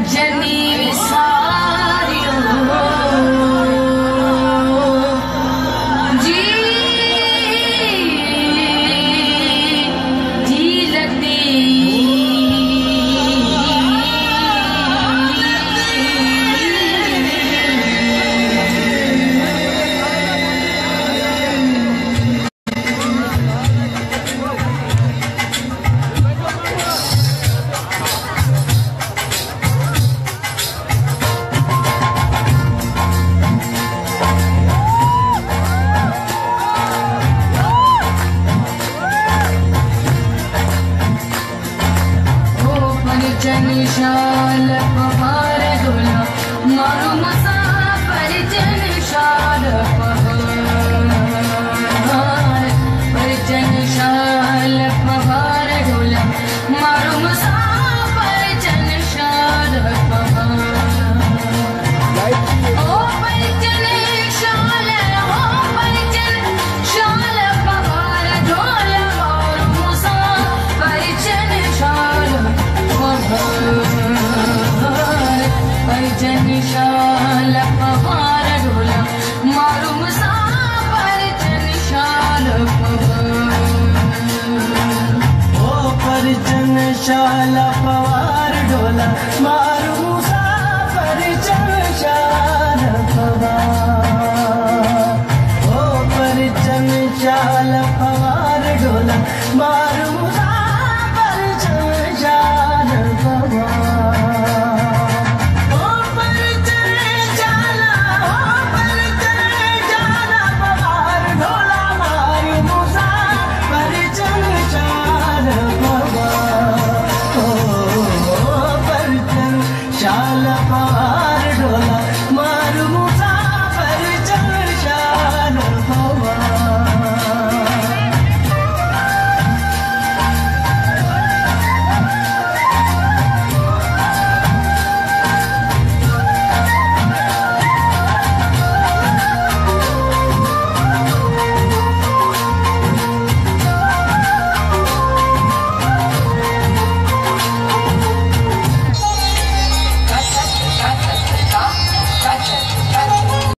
जनी सारियो जी लगती जनिशाल पहाड़ डोला मारो मुसाफिर जनिशाल पहाड़ जनिशाल पहाड़ डोला मारो मुसाफिर जनिशाल पहाड़ ओ पर जनिशाल पहाड़ डोला मारो मुसाफिर जनिशाल जनिशाल पहाड़ डोला मारो मुसाफिर जनिशाल ओ पर जनिशाल पहाड़ डोला मारो मुसाफिर जनिशाल ओ पर जनिशाल पहाड़ डोला मारो मुसाफिर जनिशाल शाल पहाड़